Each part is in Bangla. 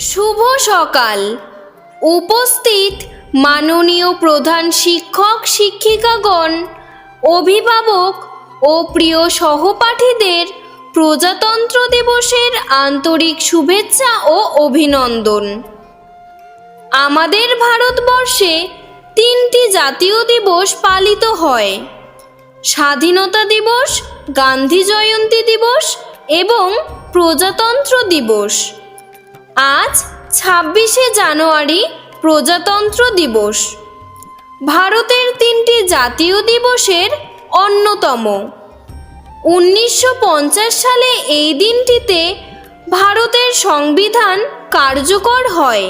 শুভ সকাল। উপস্থিত মাননীয় প্রধান শিক্ষক শিক্ষিকাগণ, অভিভাবক ও প্রিয় সহপাঠীদের প্রজাতন্ত্র দিবসের আন্তরিক শুভেচ্ছা ও অভিনন্দন। আমাদের ভারতবর্ষে 3টি জাতীয় দিবস পালিত হয়: স্বাধীনতা দিবস, গান্ধী জয়ন্তী দিবস এবং প্রজাতন্ত্র দিবস। আজ 26শে জানুয়ারি প্রজাতন্ত্র দিবস। ভারতের 3টি জাতীয় দিবসের অন্যতম। 1950 সালে এই দিনটিতে ভারতের সংবিধান কার্যকর হয়।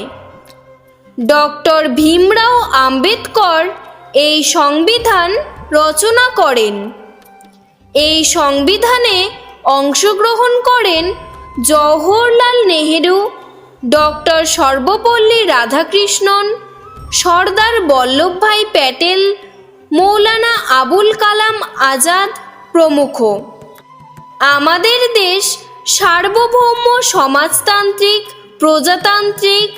ডক্টর ভীমরাও আম্বেদকর এই সংবিধান রচনা করেন। এই সংবিধানে অংশগ্রহণ করেন জওহরলাল নেহেরু, ডক্টর সর্বপল্লী রাধাকৃষ্ণন, সর্দার বল্লভভাই প্যাটেল, মৌলানা আবুল কালাম আজাদ প্রমুখ। আমাদের দেশ সার্বভৌম সমাজতান্ত্রিক, প্রজাতান্ত্রিক,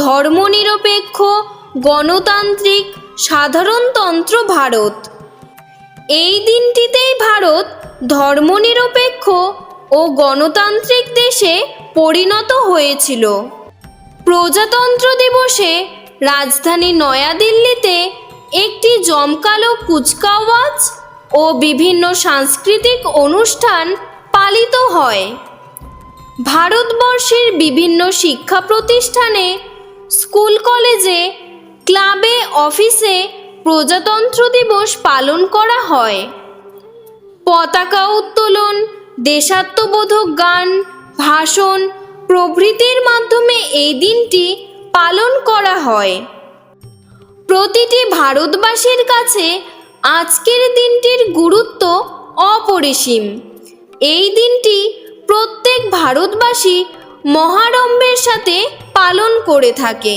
ধর্মনিরপেক্ষ, গণতান্ত্রিক সাধারণতন্ত্র ভারত। এই দিনটিতেই ভারত ধর্মনিরপেক্ষ ও গণতান্ত্রিক দেশে পরিণত হয়েছিল। প্রজাতন্ত্র দিবসে রাজধানী নয়াদিল্লিতে একটি জমকালো কুচকাওয়াজ ও বিভিন্ন সাংস্কৃতিক অনুষ্ঠান পালিত হয়। ভারতবর্ষের বিভিন্ন শিক্ষা প্রতিষ্ঠানে, স্কুল কলেজে, ক্লাবে, অফিসে প্রজাতন্ত্র দিবস পালন করা হয়। পতাকা উত্তোলন, দেশাত্মবোধক গান, ভাষণ প্রভৃতির মাধ্যমে এই দিনটি পালন করা হয়। প্রতিটি ভারতবাসীর কাছে আজকের দিনটির গুরুত্ব অপরিসীম। এই দিনটি প্রত্যেক ভারতবাসী মহারম্ভের সাথে পালন করে থাকে।